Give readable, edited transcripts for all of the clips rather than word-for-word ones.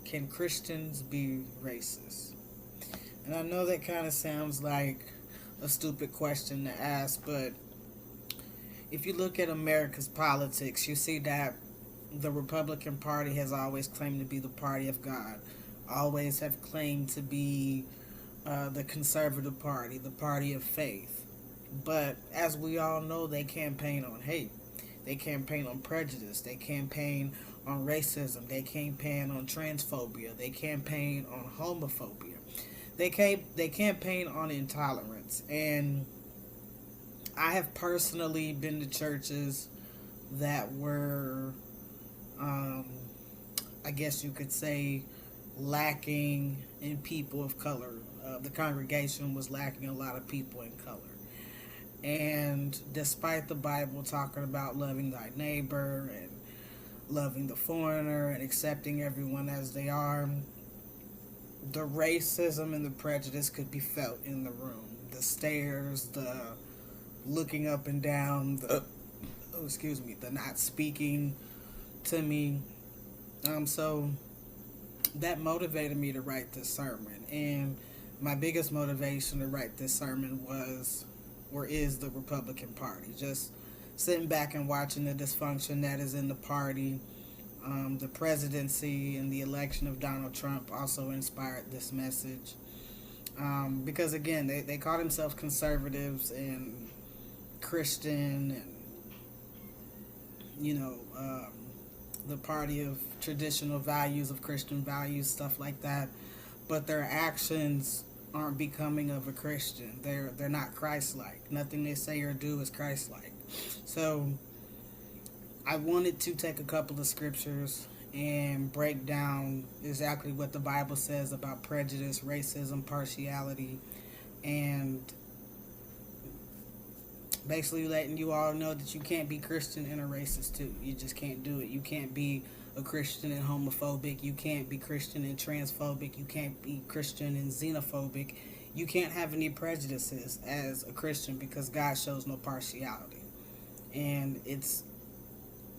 Can Christians be racist? And I know that kind of sounds like a stupid question to ask, but if you look at America's politics, you see that the Republican Party has always claimed to be the party of God, always have claimed to be the conservative party, the party of faith. But as we all know, they campaign on hate. They campaign on prejudice. They campaign on racism. They campaign on transphobia. They campaign on homophobia. They campaign on intolerance. And I have personally been to churches that were, I guess you could say, lacking in people of color. The congregation was lacking a lot of people in color. And despite the Bible talking about loving thy neighbor and loving the foreigner and accepting everyone as they are, the racism and the prejudice could be felt in the room. The stares, the looking up and down, the the not speaking to me. So that motivated me to write this sermon. And my biggest motivation to write this sermon was, or is, the Republican Party. Just sitting back and watching the dysfunction that is in the party. The presidency and the election of Donald Trump also inspired this message. Because again, they call themselves conservatives and Christian and, the party of traditional values, of Christian values, stuff like that. But their actions aren't becoming of a Christian. They're not Christ-like. Nothing they say or do is Christ-like. So I wanted to take a couple of scriptures and break down exactly what the Bible says about prejudice, racism, partiality, and basically letting you all know that you can't be Christian and a racist too. You just can't do it. You can't be a Christian and homophobic. You can't be Christian and transphobic. You can't be Christian and xenophobic. You can't have any prejudices as a Christian because God shows no partiality. And it's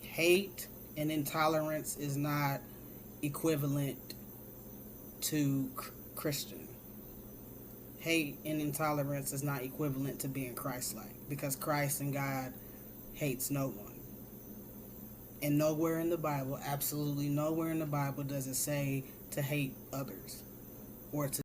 hate and intolerance is not equivalent to Christian. Hate and intolerance is not equivalent to being Christ-like, because Christ and God hates no one. And nowhere in the Bible, absolutely nowhere in the Bible, does it say to hate others or to